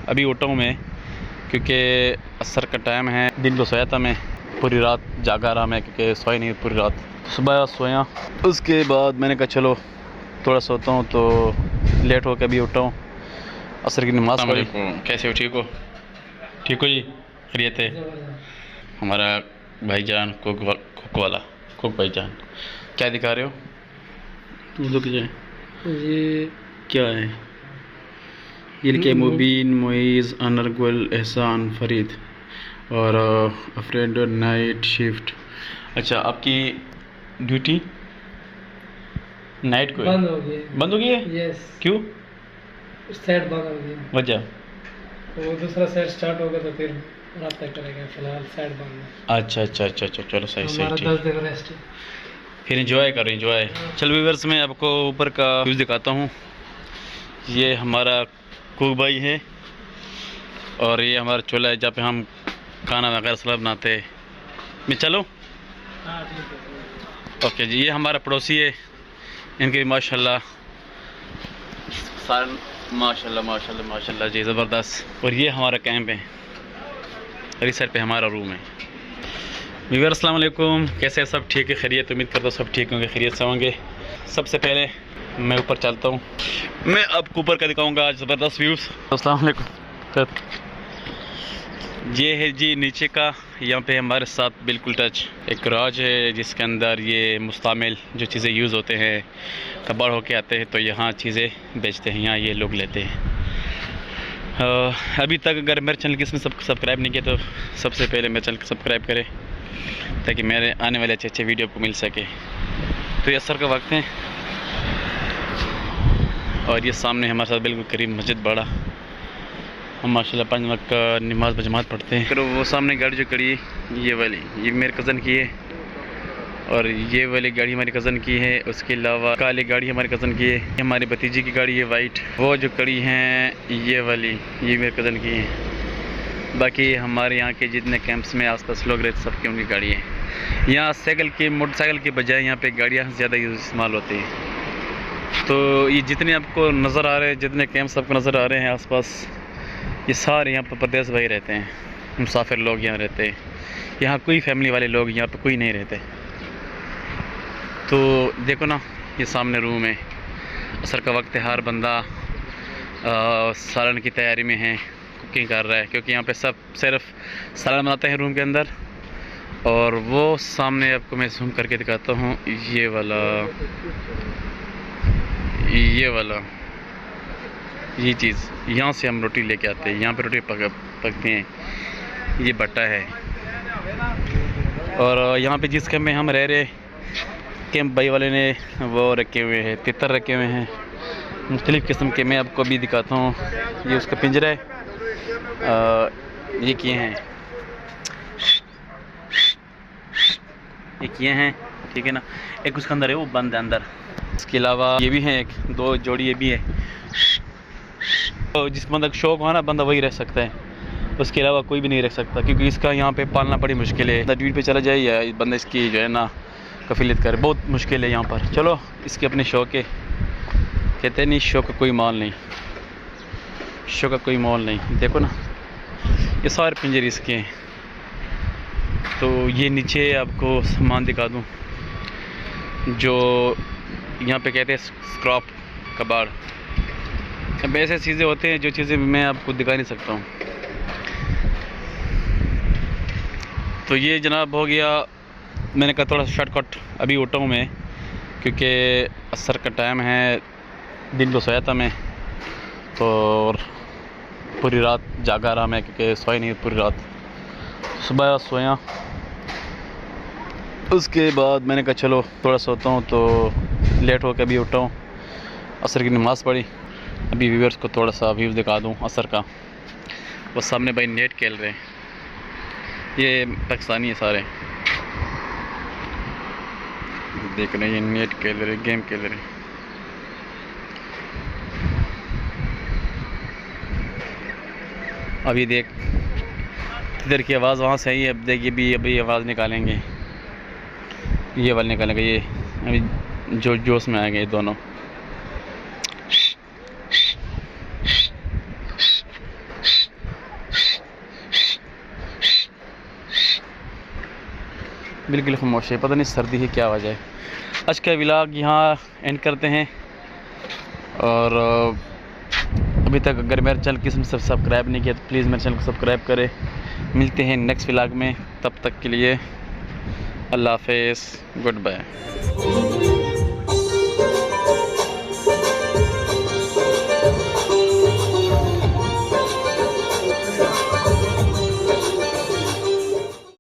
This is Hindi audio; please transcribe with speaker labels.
Speaker 1: अभी उठा हूँ मैं, क्योंकि असर का टाइम है। दिन को सोया था मैं, पूरी रात जागा रहा मैं, क्योंकि सोया नहीं पूरी रात। सुबह सोया, उसके बाद मैंने कहा चलो थोड़ा सोता हूँ, तो लेट हो के अभी उठा हूँ, असर की नमाज़ पढ़ी। कैसे हो, ठीक हो? ठीक हो जी, खैरियत है? हमारा भाईजान कुक वाला कुक भाईजान, क्या दिखा रहे हो? ये क्या है? ये लिखे मुबीन, मोइज़, अनर, गुल, एहसान, फरीद और फ्रेंड नाइट शिफ्ट। अच्छा, आपकी ड्यूटी नाइट को है?
Speaker 2: बंद हो गई है।
Speaker 1: बंद हो गई है?
Speaker 2: यस,
Speaker 1: क्यों?
Speaker 2: सेट बंद हो गया।
Speaker 1: वजह?
Speaker 2: वो दूसरा सेट स्टार्ट होगा तो फिर रात तक करेगा। फिलहाल सेट बंद है।
Speaker 1: अच्छा अच्छा अच्छा अच्छा, चलो सही सही,
Speaker 2: हमारा
Speaker 1: ठीक।
Speaker 2: 10 दिन रेस्ट है।
Speaker 1: फिर इंजॉय करो, इंजॉय। चल व्यूअर्स, मैं आपको ऊपर का व्यूज़ दिखाता हूँ। ये हमारा कुक भाई है और ये हमारा चूल्हा है जहाँ पे हम खाना वगैरह सब बनाते हैं। मैं चलो,
Speaker 2: हाँ ठीक है।
Speaker 1: ओके जी। ये हमारा पड़ोसी है, इनके भी माशाल्लाह सारे माशाल्लाह माशाल्लाह माशाल्लाह जी, ज़बरदस्त। और ये हमारा कैंप है, इस साइड पे हमारा रूम है। व्यूअर अस्सलाम वालेकुम, कैसे हैं सब? ठीक है, खैरियत? उम्मीद करता हूँ सब ठीक होंगे, खैरियत से होंगे। सबसे पहले मैं ऊपर चलता हूँ, मैं आपको ऊपर का दिखाऊंगा आज ज़बरदस्त व्यूज़। अस्सलाम वालेकुम। ये है जी नीचे का, यहाँ पे हमारे साथ बिल्कुल टच एक राज है, जिसके अंदर ये मुस्तामिल जो चीज़ें यूज़ होते हैं कबाड़ होके आते हैं, तो यहाँ चीज़ें बेचते हैं, यहाँ ये लोग लेते हैं। अभी तक अगर मेरे चैनल किसने सब्सक्राइब नहीं किया तो सबसे पहले मेरे चैनल को सब्सक्राइब करें, ताकि मेरे आने वाले अच्छे अच्छे वीडियो को मिल सके। तो ये असर का वक्त है और ये सामने हमारे साथ बिल्कुल करीब मस्जिद बड़ा, हम माशाल्लाह 5 वक्त का नमाज बजमात पढ़ते हैं। फिर वो सामने गाड़ी जो खड़ी है ये वाली, ये मेरे कज़न की है, और ये वाली गाड़ी हमारी कज़न की है। उसके अलावा काली गाड़ी हमारे कज़न की है, ये हमारी भतीजी की गाड़ी है वाइट। वो जो खड़ी हैं ये वाली, ये मेरे कज़न की है। बाकी हमारे यहाँ के जितने कैंप्स में आसपास लोग रहते सबकी उनकी गाड़ी है। यहाँ साइकिल की, मोटरसाइकिल के बजाय यहाँ पे गाड़ियाँ ज़्यादा इस्तेमाल होती हैं। तो ये जितने आपको नज़र आ रहे हैं, जितने कैंप्स आपको नज़र आ रहे हैं आसपास, ये सारे यहाँ पर परदेश भाई रहते हैं, मुसाफिर लोग यहाँ रहते हैं। यहाँ कोई फैमिली वाले लोग यहाँ पर कोई नहीं रहते। तो देखो ना, ये सामने रूम है, असर का वक्त है, हर बंदा सालन की तैयारी में है, कुकिंग कर रहा है, क्योंकि यहाँ पे सब सिर्फ सालन बनाते हैं रूम के अंदर। और वो सामने आपको मैं जूम करके दिखाता हूँ, ये वाला ये चीज़, यहाँ से हम रोटी लेके आते हैं, यहाँ पे रोटी पकती हैं। ये भट्टा है। और यहाँ पे जिस कैंप में हम रह रहे, कैंप भाई वाले ने वो रखे हुए हैं, तितर रखे हुए हैं मुख्तलिफ़ किस्म के। मैं आपको अभी दिखाता हूँ, ये उसका पिंजरा है, ये किए हैं, ये किए हैं, ठीक है ना। एक उसके अंदर है, वो बंद है अंदर। इसके अलावा ये भी है, एक दो जोड़ी ये भी है। तो जिस बंदा को शौक हो ना, बंदा वही रह सकता है, उसके अलावा कोई भी नहीं रह सकता, क्योंकि इसका यहाँ पे पालना बड़ी मुश्किल है। ड्यूटी पे चला जाए या बंदा इसकी जो है ना कफीलियत करे, बहुत मुश्किल है यहाँ पर। चलो, इसके अपने शौक है, कहते नहीं शौक का कोई माल नहीं, शौक का कोई मोल नहीं। देखो ना, ये सारे पिंजरे इसके हैं। तो ये नीचे आपको सामान दिखा दूँ, जो यहाँ पे कहते हैं स्क्रॉप, कबाड़। अब ऐसे चीज़ें होते हैं जो चीज़ें मैं आपको दिखा नहीं सकता हूँ। तो ये जनाब हो गया, मैंने कहा थोड़ा शॉर्टकट। अभी उठा हूँ मैं, क्योंकि असर का टाइम है, दिन को सोया था मैं, तो पूरी रात जागा रहा मैं, क्योंकि सोया नहीं पूरी रात। सुबह सोया, उसके बाद मैंने कहा चलो थोड़ा सोता हूँ, तो लेट हो के अभी उठा हूँ, असर की नमाज़ पढ़ी। अभी व्यूअर्स को थोड़ा सा व्यू दिखा दूँ असर का। वो सामने भाई नेट खेल रहे हैं, ये पाकिस्तानी है सारे, देख रहे हैं, ये नेट खेल रहे, गेम खेल रहे। अभी देख इधर की आवाज़ वहाँ से आई है, अब देखिए भी अभी आवाज़ निकालेंगे, ये वाले निकालेंगे। ये अभी जोश में आ गए दोनों। बिल्कुल खामोश है, पता नहीं सर्दी है क्या वजह है। आज का व्लॉग यहाँ एंड करते हैं। और अभी तक अगर मेरे चैनल किसी ने सब्सक्राइब नहीं किया तो प्लीज़ मेरे चैनल को सब्सक्राइब करें। मिलते हैं नेक्स्ट व्लॉग में, तब तक के लिए अल्लाह हाफ़िज़, गुड बाय।